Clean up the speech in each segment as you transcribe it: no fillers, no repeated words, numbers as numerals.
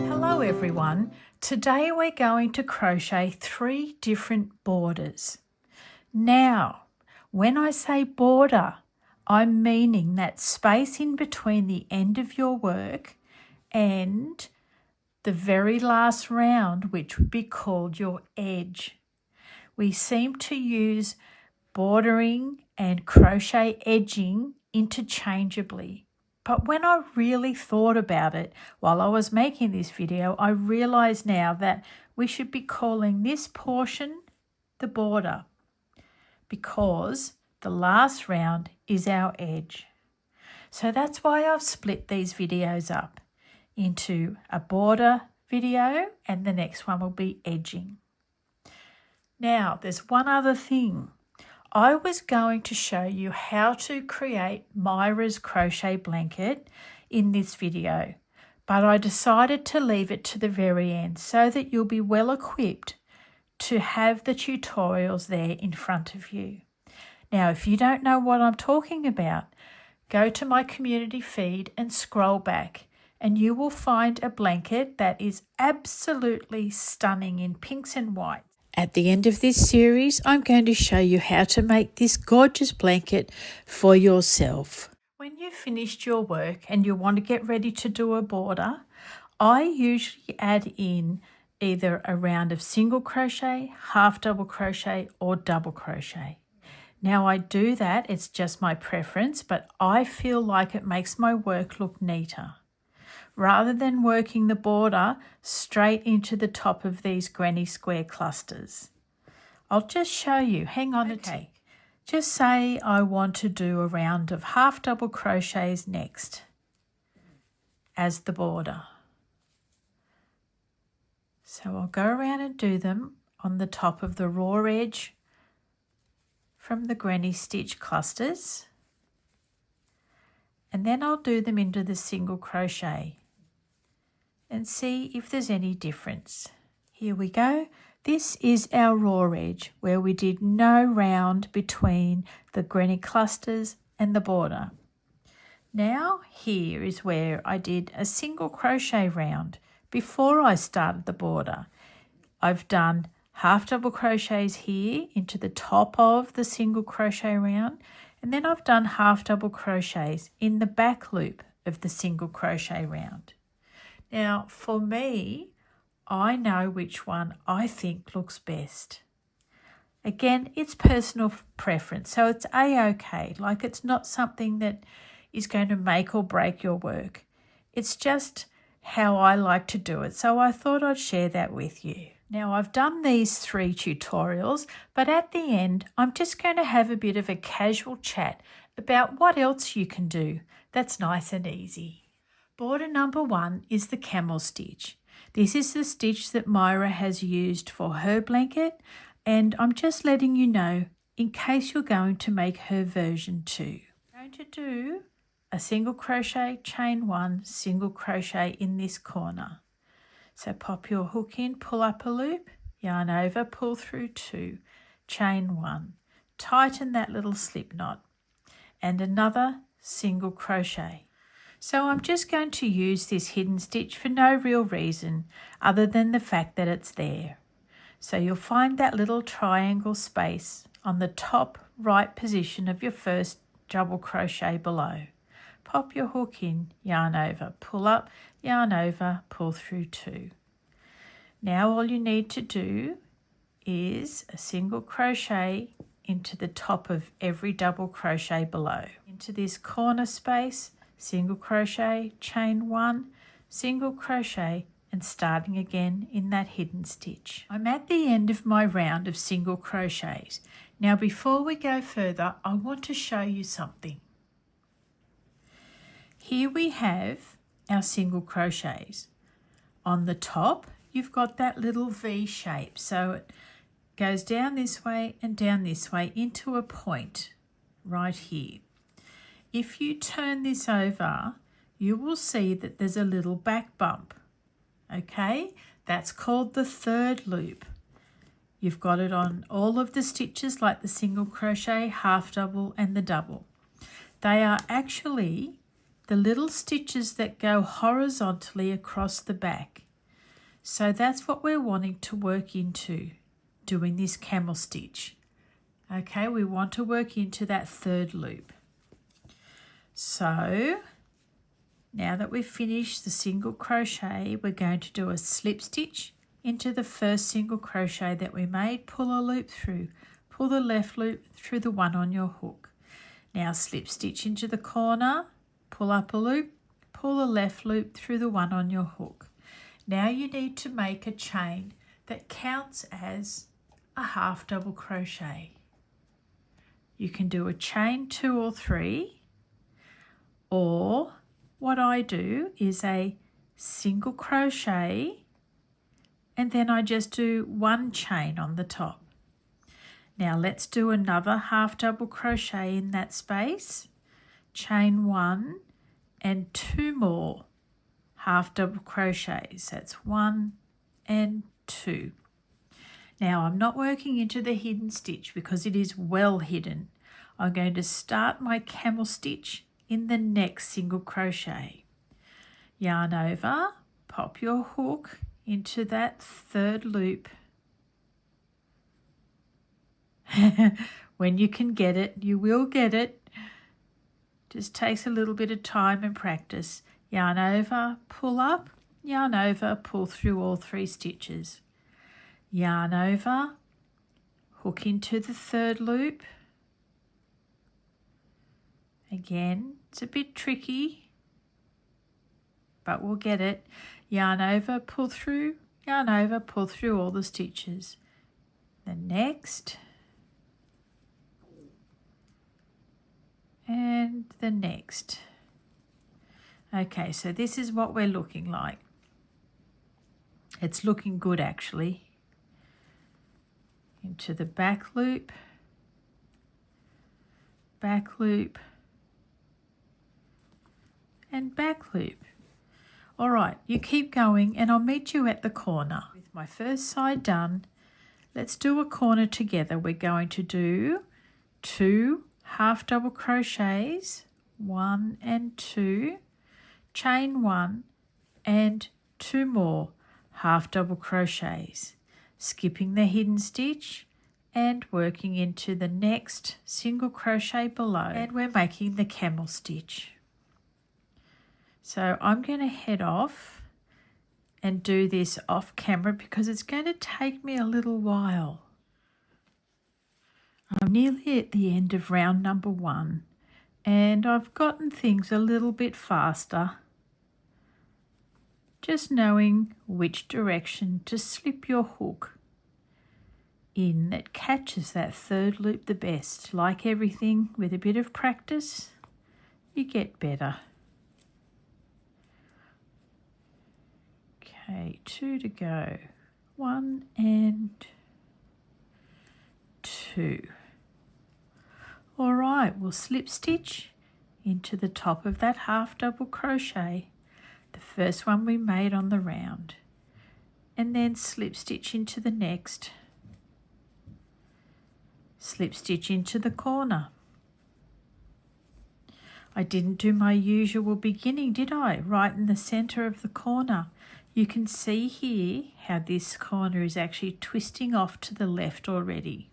Hello everyone, today we're going to crochet 3 different borders. Now, when I say border, I'm meaning that space in between the end of your work and the very last round, which would be called your edge. We seem to use bordering and crochet edging interchangeably. But when I really thought about it while I was making this video, I realized now that we should be calling this portion the border because the last round is our edge. So that's why I've split these videos up into a border video and the next one will be edging. Now, there's one other thing. I was going to show you how to create Myra's crochet blanket in this video, but I decided to leave it to the very end so that you'll be well equipped to have the tutorials there in front of you. Now, if you don't know what I'm talking about, go to my community feed and scroll back and you will find a blanket that is absolutely stunning in pinks and whites. At the end of this series, I'm going to show you how to make this gorgeous blanket for yourself. When you've finished your work and you want to get ready to do a border, I usually add in either a round of single crochet, half double crochet or double crochet. Now I do that, it's just my preference, but I feel like it makes my work look neater. Rather than working the border straight into the top of these granny square clusters. I'll just show you, hang on a tick. Just say I want to do a round of half double crochets next as the border. So I'll go around and do them on the top of the raw edge from the granny stitch clusters. And then I'll do them into the single crochet and see if there's any difference. Here we go. This is our raw edge where we did no round between the granny clusters and the border. Now here is where I did a single crochet round before I started the border. I've done half double crochets here into the top of the single crochet round, and then I've done half double crochets in the back loop of the single crochet round. Now for me, I know which one I think looks best. Again, it's personal preference, so it's a-okay. Like, it's not something that is going to make or break your work. It's just how I like to do it, so I thought I'd share that with you. Now I've done these 3 tutorials, but at the end I'm just going to have a bit of a casual chat about what else you can do that's nice and easy. Border number 1 is the camel stitch. This is the stitch that Myra has used for her blanket, and I'm just letting you know in case you're going to make her version too. I'm going to do a single crochet, chain 1, single crochet in this corner. So pop your hook in, pull up a loop, yarn over, pull through 2, chain 1, tighten that little slip knot, and another single crochet. So I'm just going to use this hidden stitch for no real reason other than the fact that it's there. So you'll find that little triangle space on the top right position of your first double crochet below. Pop your hook in, yarn over, pull up, yarn over, pull through 2. Now all you need to do is a single crochet into the top of every double crochet below. Into this corner space, single crochet, chain 1, single crochet, and starting again in that hidden stitch. I'm at the end of my round of single crochets. Now before we go further, I want to show you something. Here we have our single crochets. On the top, you've got that little V shape, so it goes down this way and down this way into a point right here. If you turn this over, you will see that there's a little back bump. Okay, that's called the third loop. You've got it on all of the stitches like the single crochet, half double and the double. They are actually the little stitches that go horizontally across the back. So that's what we're wanting to work into, doing this camel stitch. Okay, we want to work into that third loop. So now that we've finished the single crochet, we're going to do a slip stitch into the first single crochet that we made, pull a loop through, pull the left loop through the one on your hook. Now slip stitch into the corner, pull up a loop, pull the left loop through the one on your hook. Now you need to make a chain that counts as a half double crochet. You can do a chain 2 or 3, or what I do is a single crochet and then I just do 1 chain on the top. Now let's do another half double crochet in that space, chain 1 and 2 more half double crochets. That's 1 and 2. Now I'm not working into the hidden stitch because it is well hidden. I'm going to start my camel stitch in the next single crochet. Yarn over, pop your hook into that third loop. When you can get it, you will get it. Just takes a little bit of time and practice. Yarn over, pull up, yarn over, pull through all 3 stitches. Yarn over, hook into the third loop. Again, it's a bit tricky, but we'll get it. Yarn over, pull through, yarn over, pull through all the stitches. The next, and the next. Okay, so this is what we're looking like. It's looking good actually. Into the back loop, and back loop. All right, you keep going and I'll meet you at the corner. With my first side done, let's do a corner together. We're going to do 2 half double crochets, 1 and 2, chain 1 and 2 more half double crochets, skipping the hidden stitch and working into the next single crochet below, and we're making the camel stitch. So I'm going to head off and do this off camera because it's going to take me a little while. I'm nearly at the end of round number 1 and I've gotten things a little bit faster. Just knowing which direction to slip your hook in that catches that third loop the best. Like everything, with a bit of practice, you get better. Okay, 2 to go. 1 and 2. All right, we'll slip stitch into the top of that half double crochet, the first one we made on the round, and then slip stitch into the next, slip stitch into the corner. I didn't do my usual beginning, did I? Right in the center of the corner. You can see here how this corner is actually twisting off to the left already.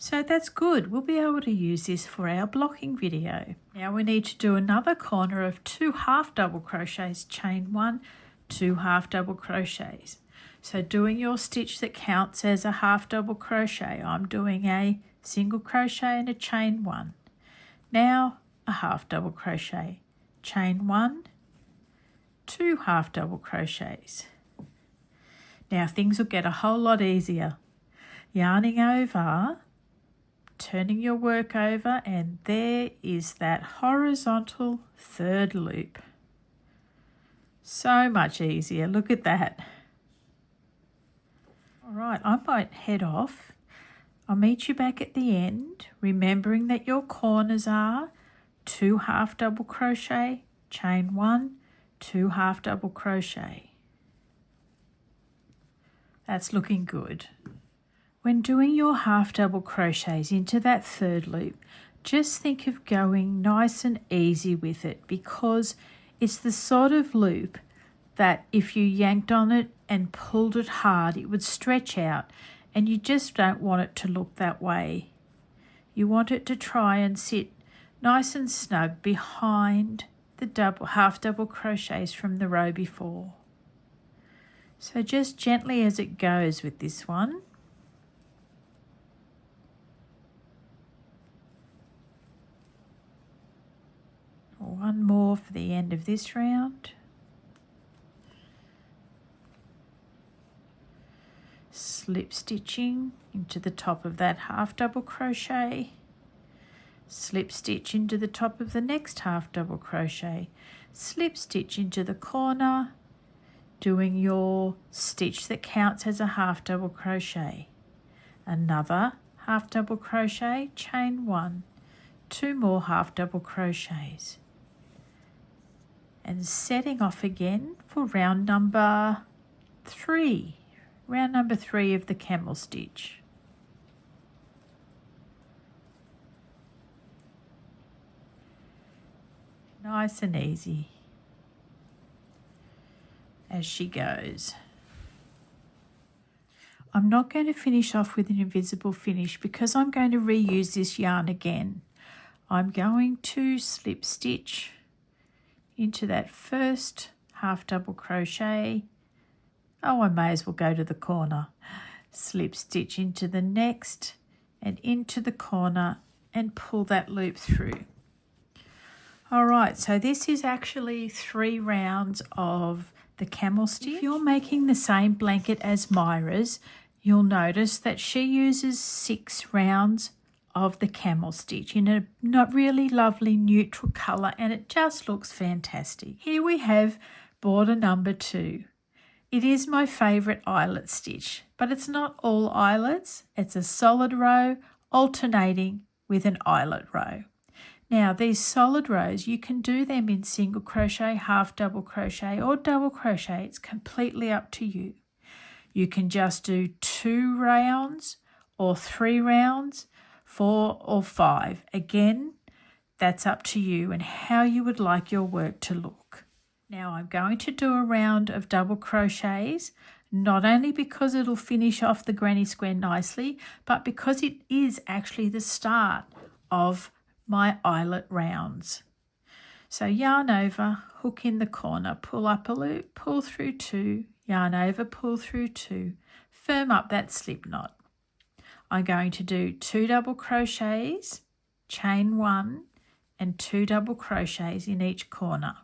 So that's good. We'll be able to use this for our blocking video. Now we need to do another corner of 2 half double crochets, chain 1, 2 half double crochets. So doing your stitch that counts as a half double crochet, I'm doing a single crochet and a chain 1. Now a half double crochet, chain 1, 2 half double crochets. Now things will get a whole lot easier. Yarning over, turning your work over, and there is that horizontal third loop. So much easier, look at that. All right, I might head off. I'll meet you back at the end, remembering that your corners are 2 half double crochet, chain 1, 2 half double crochet. That's looking good. When doing your half double crochets into that third loop, Just think of going nice and easy with it, because it's the sort of loop that if you yanked on it and pulled it hard, it would stretch out, and you just don't want it to look that way. You want it to try and sit nice and snug behind the half double crochets from the row before. So just gently as it goes with this one. One more for the end of this round. Slip stitching into the top of that half double crochet, slip stitch into the top of the next half double crochet, slip stitch into the corner, doing your stitch that counts as a half double crochet, another half double crochet, chain one, 2 more half double crochets, and setting off again for round number 3. Round number 3 of the camel stitch. Nice and easy as she goes. I'm not going to finish off with an invisible finish because I'm going to reuse this yarn again. I'm going to slip stitch into that first half double crochet. Oh, I may as well go to the corner. Slip stitch into the next and into the corner and pull that loop through. All right, so this is actually 3 rounds of the camel stitch. If you're making the same blanket as Myra's, you'll notice that she uses 6 rounds of the camel stitch in a not really lovely neutral colour, and it just looks fantastic. Here we have border number 2. It is my favourite eyelet stitch, but it's not all eyelets. It's a solid row alternating with an eyelet row. Now these solid rows, you can do them in single crochet, half double crochet or double crochet. It's completely up to you. You can just do 2 rounds or 3 rounds, 4 or 5. Again, that's up to you and how you would like your work to look. Now I'm going to do a round of double crochets, not only because it'll finish off the granny square nicely, but because it is actually the start of my eyelet rounds. So yarn over, hook in the corner, pull up a loop, pull through 2, yarn over, pull through 2, firm up that slip knot. I'm going to do 2 double crochets, chain 1 and 2 double crochets in each corner.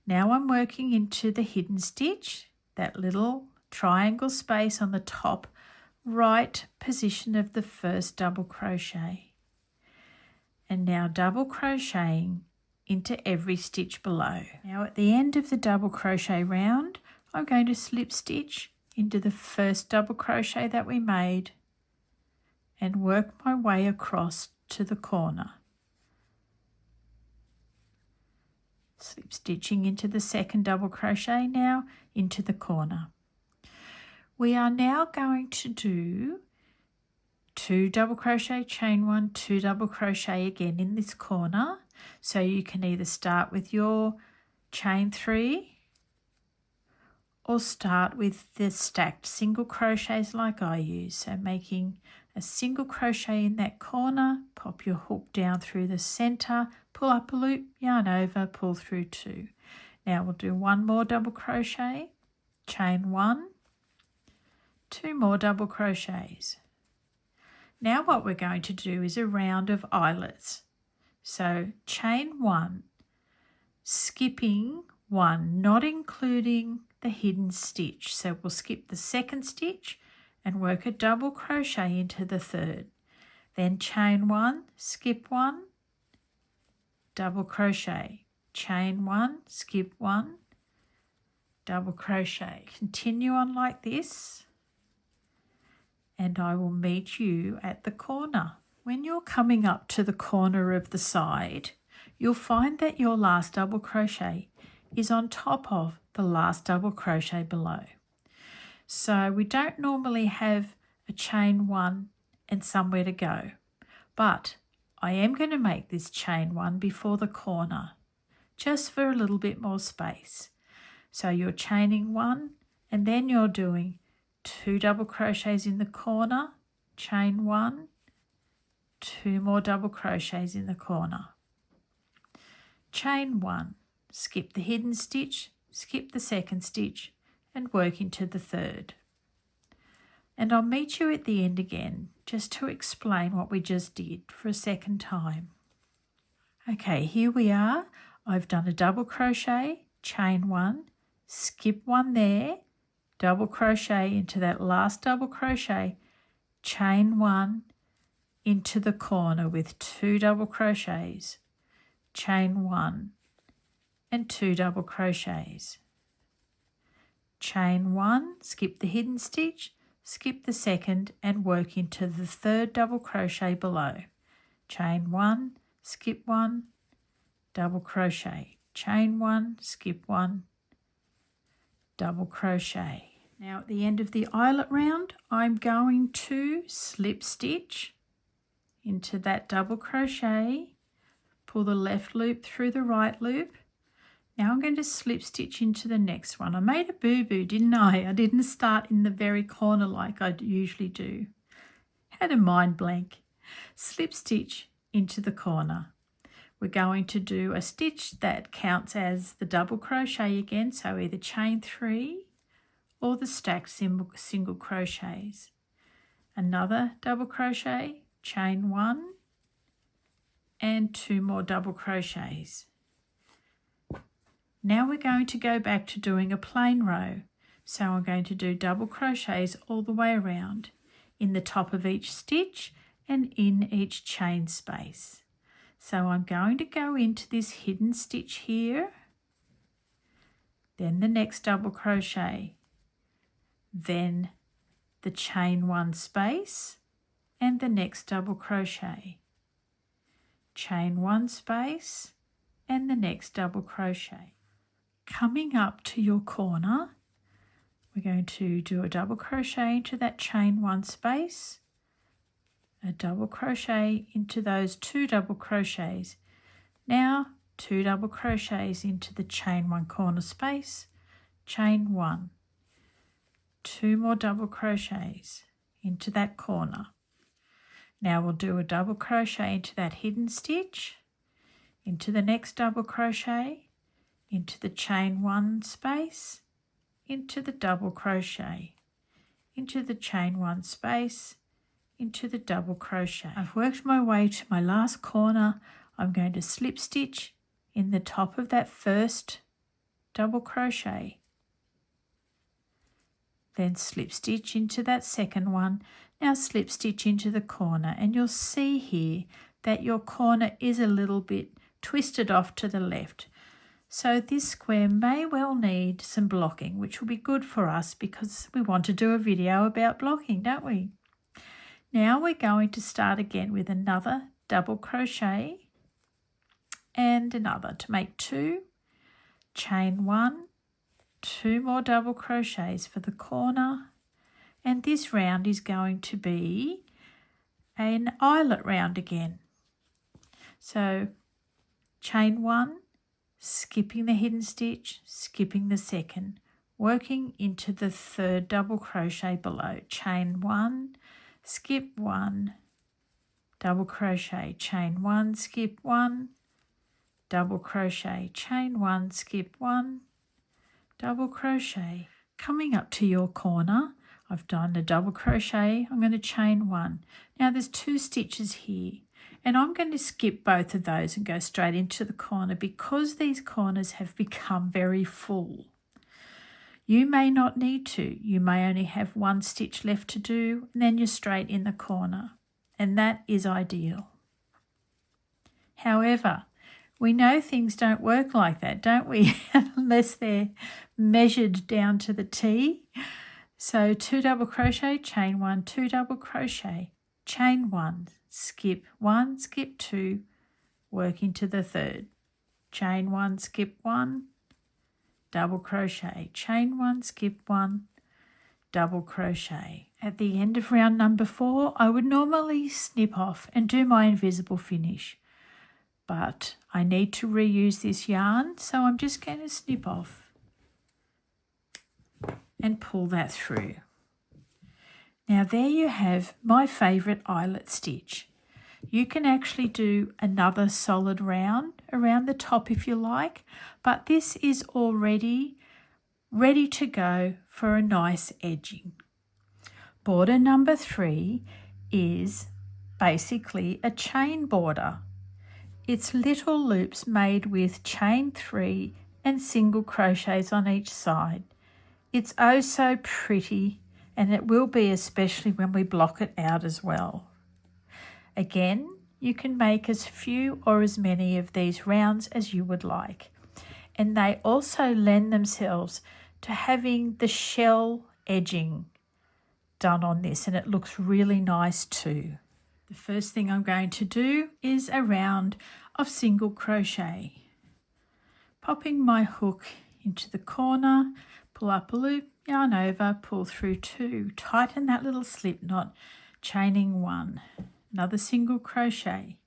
Now I'm working into the hidden stitch, that little triangle space on the top right position of the first double crochet. And now double crocheting into every stitch below. Now at the end of the double crochet round, I'm going to slip stitch into the first double crochet that we made and work my way across to the corner. Slip stitching into the second double crochet now into the corner. We are now going to do 2 double crochet, chain 1, 2 double crochet again in this corner. So you can either start with your chain 3 or start with the stacked single crochets like I use. So making a single crochet in that corner, pop your hook down through the center, pull up a loop, yarn over, pull through 2. Now we'll do 1 more double crochet, chain 1, 2 more double crochets. Now what we're going to do is a round of eyelets. So chain 1, skipping 1, not including the hidden stitch. So we'll skip the second stitch and work a double crochet into the third. Then chain 1, skip 1, double crochet, chain 1, skip 1, double crochet. Continue on like this, and I will meet you at the corner. When you're coming up to the corner of the side, you'll find that your last double crochet is on top of the last double crochet below. So we don't normally have a chain 1 and somewhere to go. but I am going to make this chain 1 before the corner, just for a little bit more space. So you're chaining 1 and then you're doing 2 double crochets in the corner, chain 1, 2 more double crochets in the corner, chain 1, skip the hidden stitch, skip the second stitch and work into the third. And I'll meet you at the end again just to explain what we just did for a second time. Okay, here we are. I've done a double crochet, chain 1, skip 1 there, double crochet into that last double crochet, chain 1 into the corner with 2 double crochets, chain 1 and 2 double crochets, chain 1, skip the hidden stitch, skip the second and work into the third double crochet below, chain 1, skip 1, double crochet, chain 1, skip 1, double crochet. Now at the end of the eyelet round, I'm going to slip stitch into that double crochet, pull the left loop through the right loop. Now I'm going to slip stitch into the next one. I made a boo-boo, didn't I? I didn't start in the very corner like I usually do. Had a mind blank. Slip stitch into the corner. We're going to do a stitch that counts as the double crochet again, so either chain 3 or the stacked single crochets. Another double crochet, chain 1 and 2 more double crochets. Now we're going to go back to doing a plain row. So I'm going to do double crochets all the way around in the top of each stitch and in each chain space. So I'm going to go into this hidden stitch here, then the next double crochet, then the chain 1 space and the next double crochet, chain 1 space and the next double crochet. Coming up to your corner, we're going to do a double crochet into that chain 1 space, a double crochet into those 2 double crochets. Now 2 double crochets into the chain 1 corner space, chain 1, 2 more double crochets into that corner. Now we'll do a double crochet into that hidden stitch, into the next double crochet, into the chain 1 space, into the double crochet, into the chain 1 space, into the double crochet. I've worked my way to my last corner. I'm going to slip stitch in the top of that first double crochet, then slip stitch into that second one. Now slip stitch into the corner, and you'll see here that your corner is a little bit twisted off to the left. So this square may well need some blocking, which will be good for us because we want to do a video about blocking, don't we? Now we're going to start again with another double crochet and another to make 2, chain 1, 2 more double crochets for the corner, and this round is going to be an eyelet round again. So chain 1, skipping the hidden stitch, skipping the second, working into the third double crochet below, chain 1, skip 1, double crochet, chain 1, skip 1, double crochet, chain 1, skip 1, double crochet. Coming up to your corner, I've done a double crochet, I'm going to chain 1. Now there's 2 stitches here, and I'm going to skip both of those and go straight into the corner because these corners have become very full. You may not need to. You may only have 1 stitch left to do, and then you're straight in the corner, and that is ideal. However, we know things don't work like that, don't we? Unless they're measured down to the T. So 2 double crochet, chain 1, 2 double crochet, chain 1, skip 1, skip 2, work into the third, chain 1, skip 1, double crochet, chain 1, skip 1, double crochet. At the end of round number 4, I would normally snip off and do my invisible finish, but I need to reuse this yarn, so I'm just going to snip off and pull that through. Now there you have my favourite eyelet stitch. You can actually do another solid round around the top if you like, but this is already ready to go for a nice edging. Border number 3 is basically a chain border. It's little loops made with chain 3 and single crochets on each side. It's oh so pretty, and it will be especially when we block it out as well. Again, you can make as few or as many of these rounds as you would like, and they also lend themselves to having the shell edging done on this, and it looks really nice too. The first thing I'm going to do is a round of single crochet. Popping my hook into the corner, pull up a loop, yarn over, pull through 2, tighten that little slip knot, chaining 1, another single crochet.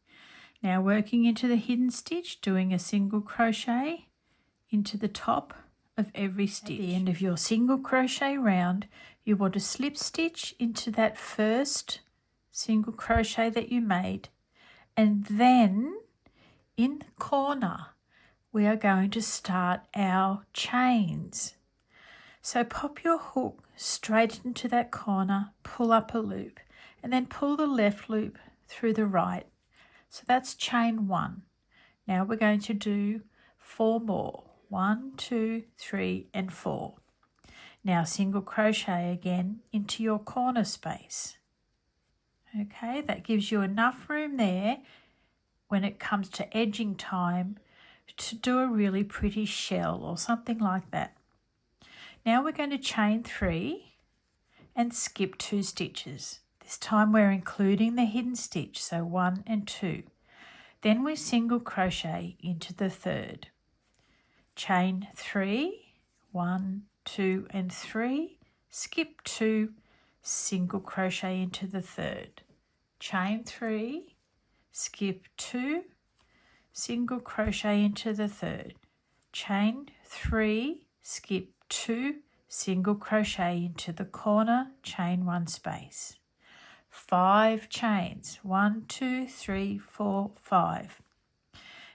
Now working into the hidden stitch, doing a single crochet into the top of every stitch. At the end of your single crochet round, you want to slip stitch into that first single crochet that you made, and then in the corner we are going to start our chains. So pop your hook straight into that corner, pull up a loop, and then pull the left loop through the right. So that's chain 1. Now we're going to do 4 more. 1, 2, 3 and 4. Now single crochet again into your corner space. Okay, that gives you enough room there when it comes to edging time to do a really pretty shell or something like that. Now we're going to chain 3 and skip 2 stitches. This time we're including the hidden stitch, so 1 and 2. Then we single crochet into the third. Chain 3, 1, 2 and 3, skip 2, single crochet into the third. Chain 3, skip 2, single crochet into the third. Chain 3, skip 2, single crochet into the corner, chain 1 space. 5 chains, 1, 2, 3, 4, 5.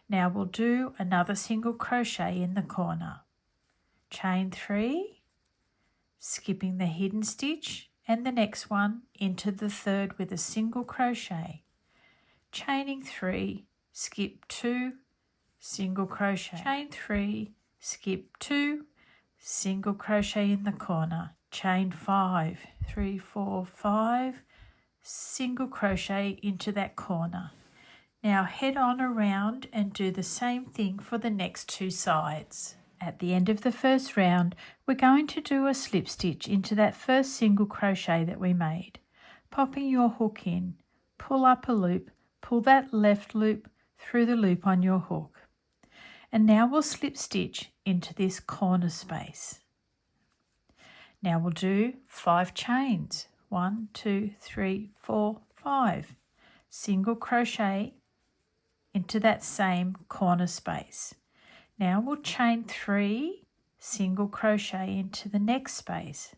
Now we'll do another single crochet in the corner. Chain 3, skipping the hidden stitch and the next one into the third with a single crochet. Chaining 3, skip 2, single crochet. Chain 3, skip 2, single crochet in the corner. Chain 5, 3, 4, 5, single crochet into that corner. Now head on around and do the same thing for the next 2 sides. At the end of the first round, we're going to do a slip stitch into that first single crochet that we made. Popping your hook in, pull up a loop, pull that left loop through the loop on your hook. And now we'll slip stitch into this corner space. Now we'll do 5 chains. 1, 2, 3, 4, 5. Single crochet into that same corner space. Now we'll chain 3, single crochet into the next space.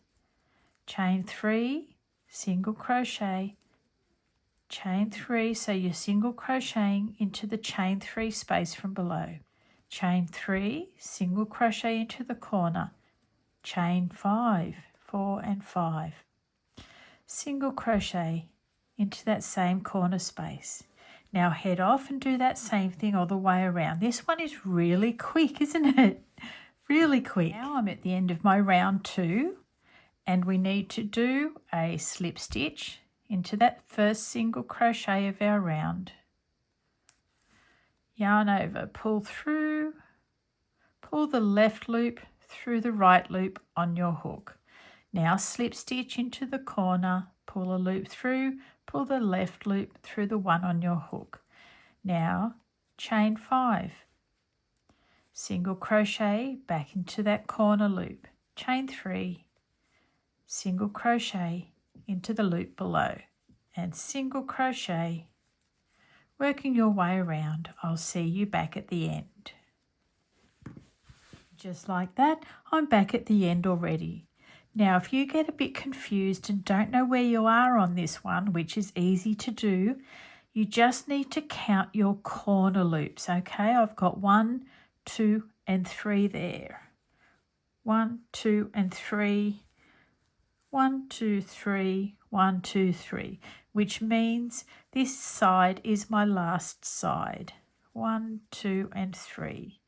Chain 3, single crochet, chain 3, so you're single crocheting into the chain 3 space from below. Chain 3, single crochet into the corner, chain 5, 4 and 5. Single crochet into that same corner space. Now head off and do that same thing all the way around. This one is really quick, isn't it? Really quick. Now I'm at the end of my round 2 and we need to do a slip stitch into that first single crochet of our round. Yarn over, pull through, pull the left loop through the right loop on your hook. Now slip stitch into the corner, pull a loop through, pull the left loop through the one on your hook. Now chain 5, single crochet back into that corner loop, chain 3, single crochet into the loop below and single crochet, working your way around. I'll see you back at the end. Just like that, I'm back at the end already. Now, if you get a bit confused and don't know where you are on this one, which is easy to do, you just need to count your corner loops, okay? I've got 1, 2, and 3 there. 1, 2, and 3. 1, 2, 3, 1, 2, 3, which means this side is my last side. 1, 2, and 3.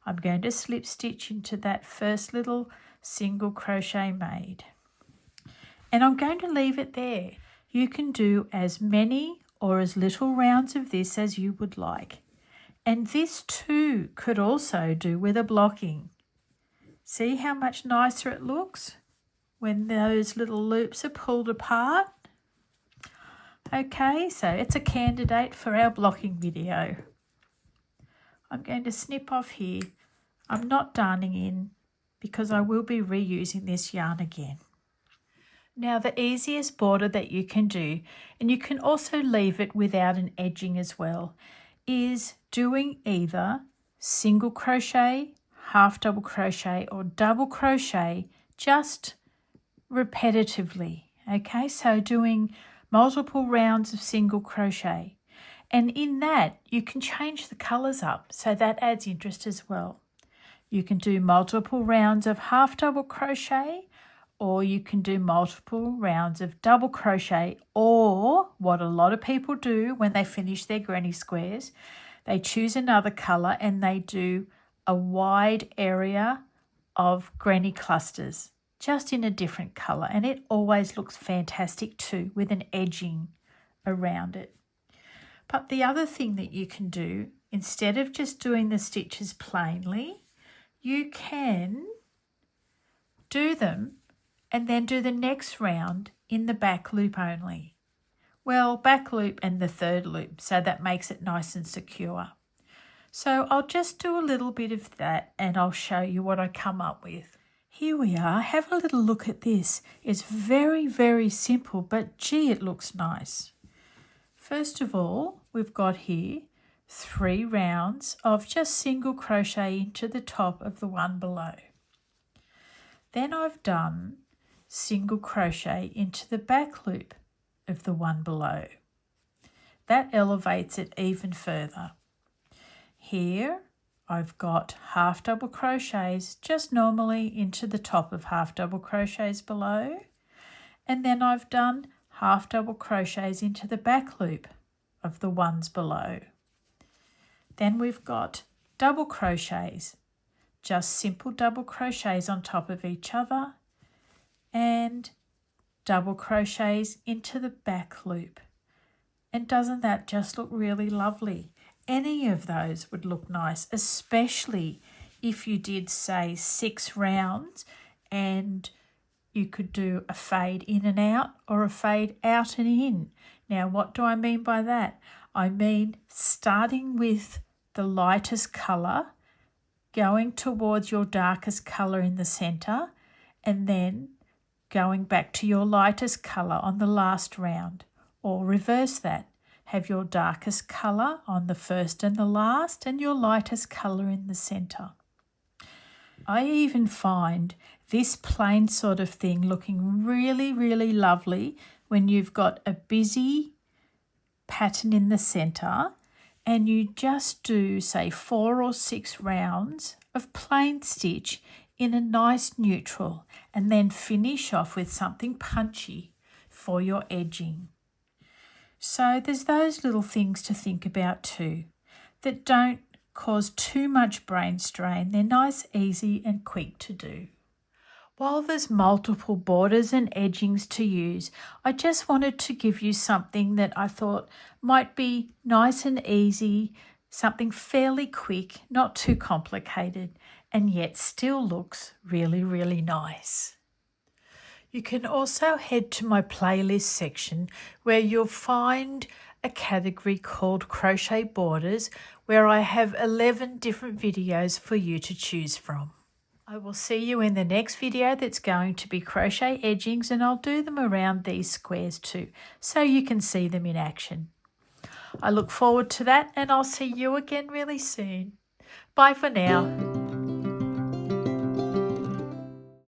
I'm going to slip stitch into that first little single crochet made. And I'm going to leave it there. You can do as many or as little rounds of this as you would like. And this too could also do with a blocking. See how much nicer it looks when those little loops are pulled apart? Okay, so it's a candidate for our blocking video. I'm going to snip off here. I'm not darning in because I will be reusing this yarn again. Now the easiest border that you can do, and you can also leave it without an edging as well, is doing either single crochet, half double crochet or double crochet just repetitively. Okay, so doing multiple rounds of single crochet. And in that, you can change the colours up, so that adds interest as well. You can do multiple rounds of half double crochet, or you can do multiple rounds of double crochet, or what a lot of people do when they finish their granny squares, they choose another colour and they do a wide area of granny clusters, just in a different colour, and it always looks fantastic too with an edging around it. But the other thing that you can do, instead of just doing the stitches plainly, you can do them and then do the next round in the back loop only. Well, back loop and the third loop, so that makes it nice and secure. So I'll just do a little bit of that and I'll show you what I come up with. Here we are. Have a little look at this. It's very, very simple, but gee, it looks nice. First of all, we've got here 3 rounds of just single crochet into the top of the one below. Then I've done single crochet into the back loop of the one below. That elevates it even further. Here I've got half double crochets just normally into the top of half double crochets below, and then I've done half double crochets into the back loop of the ones below. Then we've got double crochets, just simple double crochets on top of each other, and double crochets into the back loop. And doesn't that just look really lovely? Any of those would look nice, especially if you did, say, 6 rounds and you could do a fade in and out or a fade out and in. Now, what do I mean by that? I mean starting with the lightest colour, going towards your darkest colour in the centre, and then going back to your lightest colour on the last round, or reverse that. Have your darkest colour on the first and the last, and your lightest colour in the centre. I even find this plain sort of thing looking really, really lovely when you've got a busy pattern in the centre and you just do, say, 4 or 6 rounds of plain stitch in a nice neutral, and then finish off with something punchy for your edging. So there's those little things to think about too that don't cause too much brain strain. They're nice, easy and quick to do. While there's multiple borders and edgings to use, I just wanted to give you something that I thought might be nice and easy, something fairly quick, not too complicated, and yet still looks really, really nice. You can also head to my playlist section where you'll find a category called Crochet Borders, where I have 11 different videos for you to choose from. I will see you in the next video that's going to be crochet edgings, and I'll do them around these squares too, so you can see them in action. I look forward to that, and I'll see you again really soon. Bye for now.